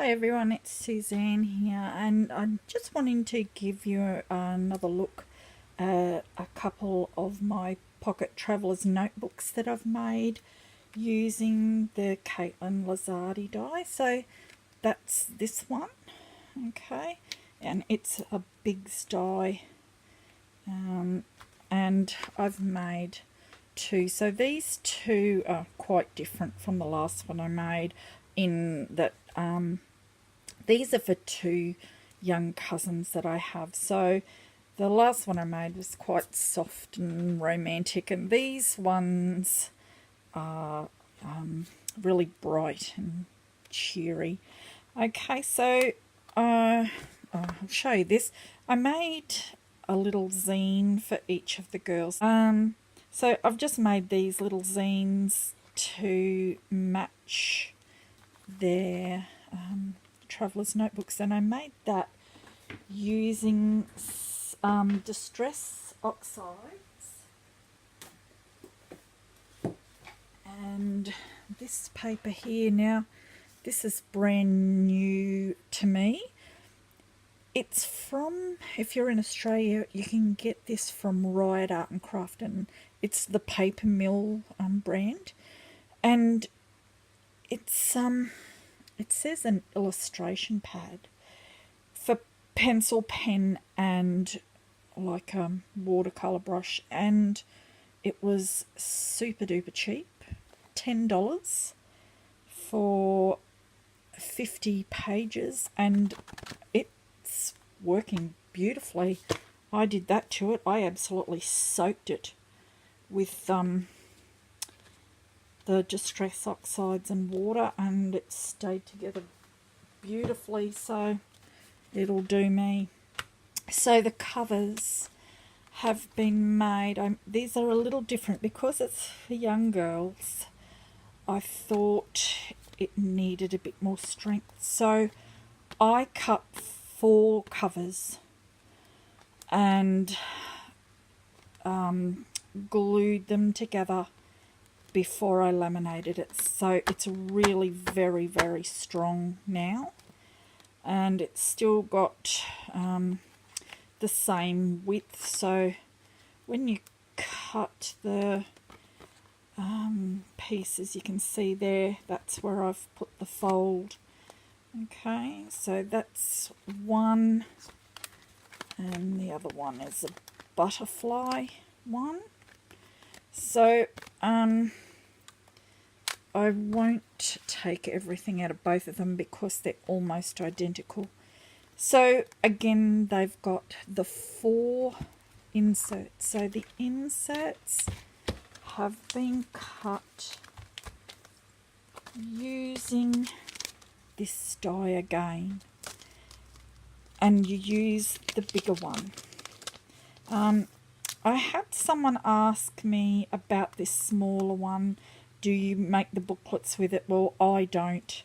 Hi everyone, it's Suzanne here, and I'm just wanting to give you another look at a couple of my pocket traveller's notebooks that I've made using the Katelyn Lizardi die. So that's this one, okay, and it's a big die, and I've made two. So these two are quite different from the last one I made in that these are for two young cousins that I have. So the last one I made was quite soft and romantic, and these ones are really bright and cheery. Okay, so I'll show you this. I made a little zine for each of the girls. So I've just made these little zines to match their traveller's notebooks, and I made that using distress oxides and this paper here. Now this is brand new to me. It's from, if you're in Australia, you can get this from Riot Art and Craft, and it's the Paper Mill brand, and it's it says an illustration pad for pencil, pen, and like a watercolor brush, and it was super duper cheap, $10 for 50 pages, and it's working beautifully. I did that to it. I absolutely soaked it with the distress oxides and water, and it stayed together beautifully, so it'll do me. So the covers have been made. These are a little different because it's for young girls. I thought it needed a bit more strength, so I cut 4 covers and glued them together before I laminated it. So it's really very, very strong now, and it's still got the same width. So when you cut the pieces, you can see there, that's where I've put the fold. Okay, so that's one, and the other one is a butterfly one. So I won't take everything out of both of them because they're almost identical. So again, they've got the 4 inserts. So the inserts have been cut using this die again, and you use the bigger one. I had someone ask me about this smaller one. Do you make the booklets with it? Well, I don't.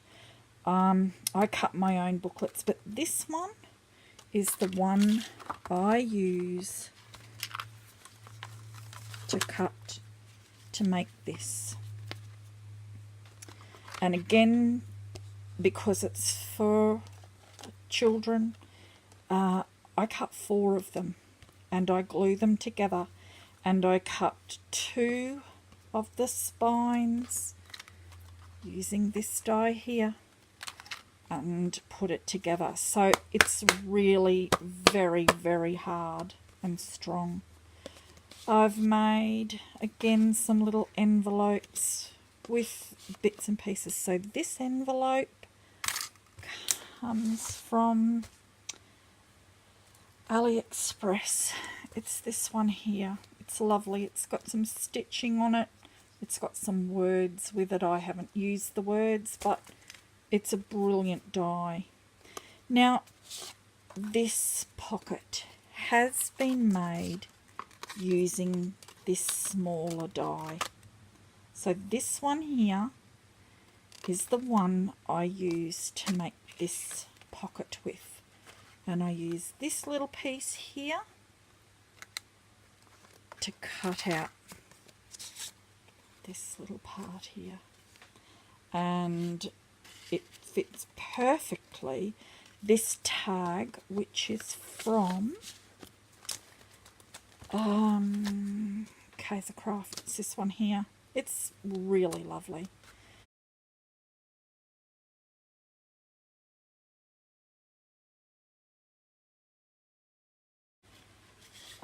I cut my own booklets, but this one is the one I use to cut to make this. And again, because it's for children, I cut 4 of them, and I glue them together, and I cut 2 of the spines using this die here and put it together. So it's really very, very hard and strong. I've made again some little envelopes with bits and pieces. So this envelope comes from AliExpress. It's this one here. It's lovely. It's got some stitching on it. It's got some words with it. I haven't used the words, but it's a brilliant die. Now, this pocket has been made using this smaller die. So this one here is the one I use to make this pocket with. And I use this little piece here to cut out this little part here, and it fits perfectly this tag, which is from Kaiser Craft. It's this one here. It's really lovely.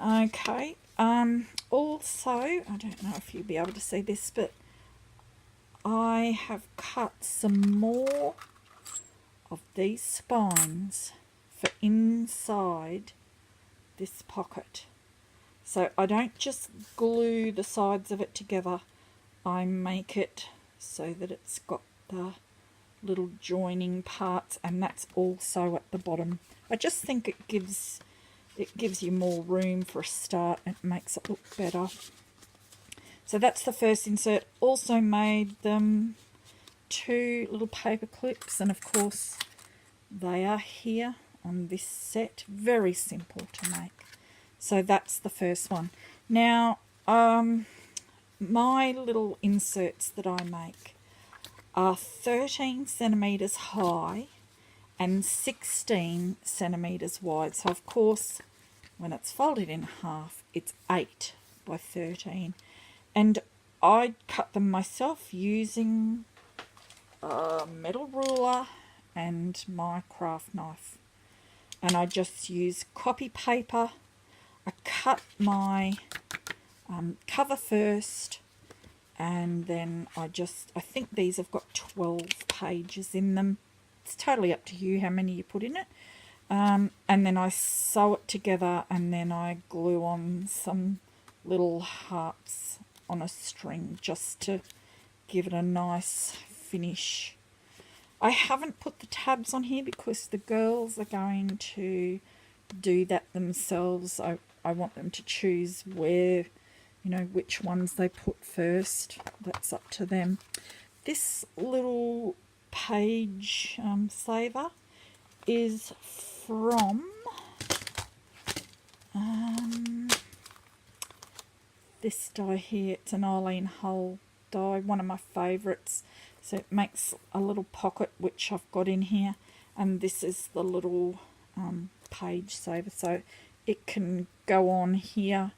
Okay, also, I don't know if you'll be able to see this, but I have cut some more of these spines for inside this pocket. So I don't just glue the sides of it together, I make it so that it's got the little joining parts, and that's also at the bottom. I just think it gives you more room for a start. It makes it look better. So that's the first insert. Also made them 2 little paper clips, and of course they are here on this set. Very simple to make. So that's the first one. Now, my little inserts that I make are 13 centimetres high and 16 centimetres wide. So of course, when it's folded in half, it's 8 by 13. And I cut them myself using a metal ruler and my craft knife. And I just use copy paper. I cut my cover first, and then I think these have got 12 pages in them. It's totally up to you how many you put in it. And then I sew it together, and then I glue on some little hearts on a string just to give it a nice finish. I haven't put the tabs on here because the girls are going to do that themselves. I want them to choose where, which ones they put first. That's up to them. This little page saver is from this die here. It's an Eileen Hull die, one of my favourites. So it makes a little pocket which I've got in here, and this is the little page saver, so it can go on here.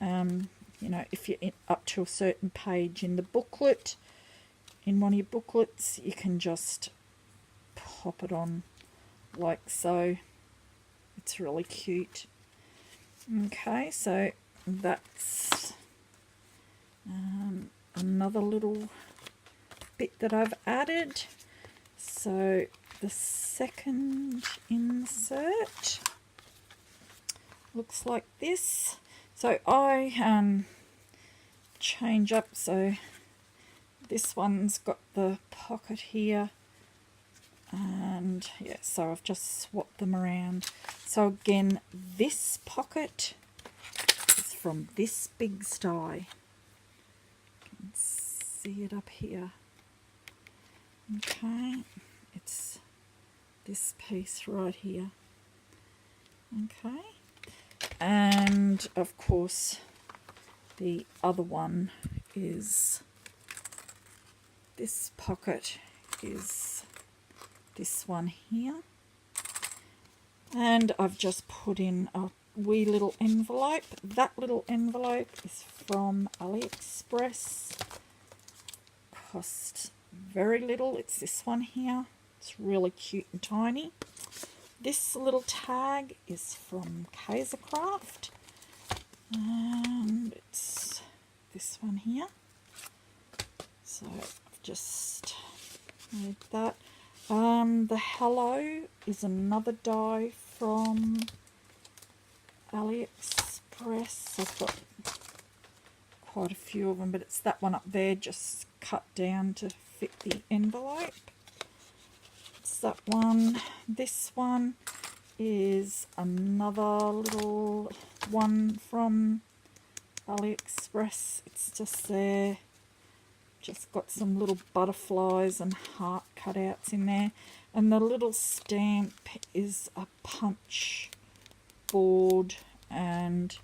If you're up to a certain page in the booklet, in one of your booklets, you can just pop it on like so. It's really cute. Okay, so that's another little bit that I've added. So the second insert looks like this. So I change up, so this one's got the pocket here, and yeah, so I've just swapped them around. So again, this pocket is from this big sty. You can see it up here. Okay, it's this piece right here. Okay, and of course the other one is, this pocket is this one here, and I've just put in a wee little envelope. That little envelope is from AliExpress. Cost very little. It's this one here. It's really cute and tiny. This little tag is from Kaiser Craft, and it's this one here. So I've just made that. The Hello is another die from AliExpress. I've got quite a few of them, but it's that one up there, just cut down to fit the envelope. It's that one. This one is another little one from AliExpress. It's just there. Just got some little butterflies and heart cutouts in there. And the little stamp is a punch board and...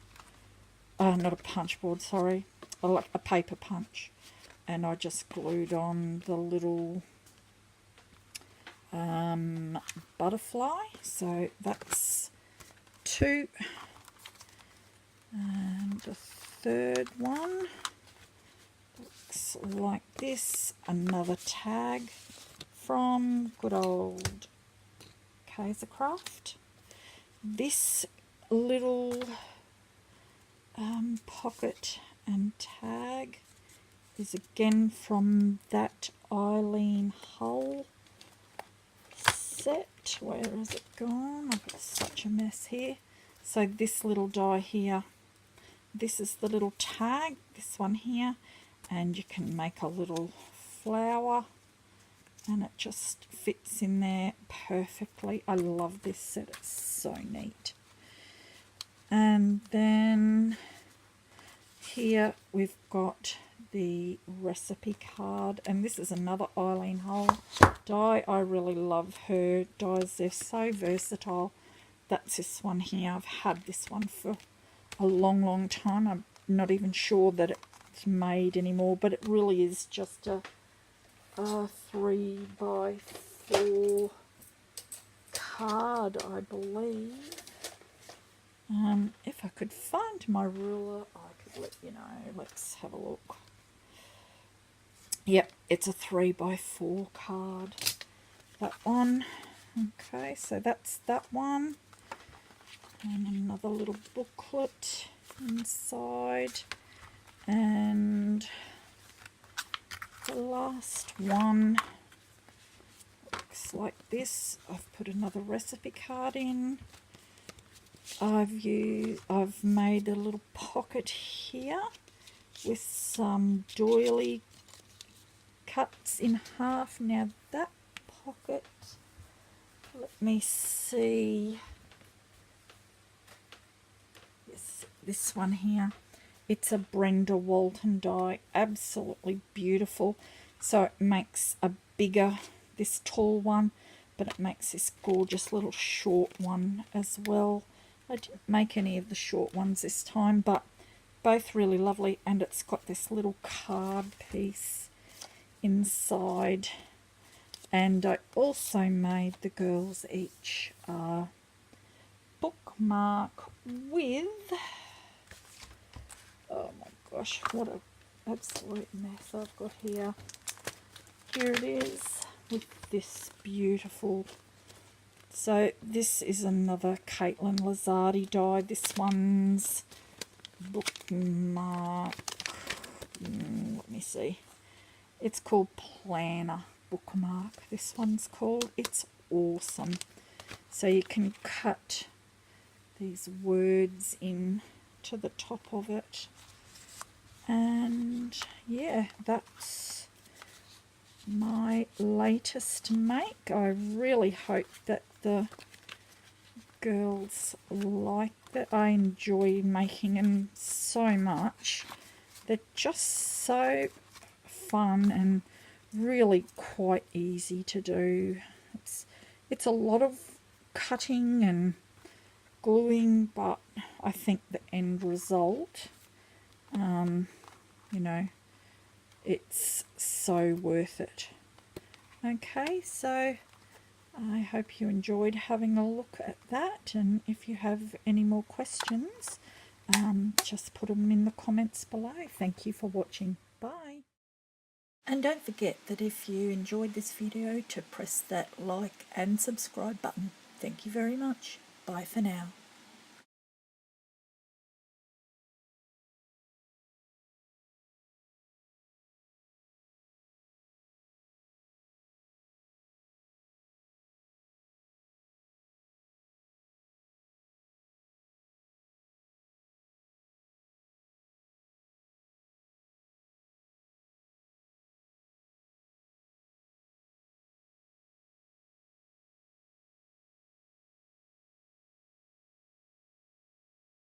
not a punch board, sorry. Like a paper punch. And I just glued on the little butterfly. So that's 2. And the third one looks like this. Another tag from good old Kaisercraft. This little pocket and tag is again from that Eileen hull set. Where has it gone? I've got such a mess here. So this little die here, this is the little tag, this one here, and you can make a little flower and it just fits in there perfectly. I love this set, it's so neat. And then here we've got the recipe card, and this is another Eileen Hull die. I really love her dies, they're so versatile. That's this one here. I've had this one for a long time. I'm not even sure that it's made anymore, but it really is just a 3x4 card, I believe. If I could find my ruler, I could let you know. Let's have a look. Yep, it's a 3x4 card. That one. Okay, so that's that one. And another little booklet inside. And the last one looks like this. I've put another recipe card in. I've made a little pocket here with some doily cuts in half. Now that pocket, let me see. Yes, this one here. It's a Brenda Walton die, absolutely beautiful. So it makes a bigger, this tall one, but it makes this gorgeous little short one as well. I didn't make any of the short ones this time, but both really lovely. And it's got this little card piece inside. And I also made the girls each bookmark with, oh my gosh, what an absolute mess I've got here. Here it is with this beautiful, so this is another Katelyn Lizardi die. This one's bookmark, let me see, it's called Planner Bookmark. This one's called, it's awesome. So you can cut these words in to the top of it. And yeah, that's my latest make. I really hope that the girls like that. I enjoy making them so much. They're just so fun and really quite easy to do. It's a lot of cutting and gluing, but I think the end result, you know, it's so worth it. Okay, so I hope you enjoyed having a look at that, and if you have any more questions, just put them in the comments below. Thank you for watching. Bye. And don't forget that if you enjoyed this video, to press that like and subscribe button. Thank you very much. Bye for now.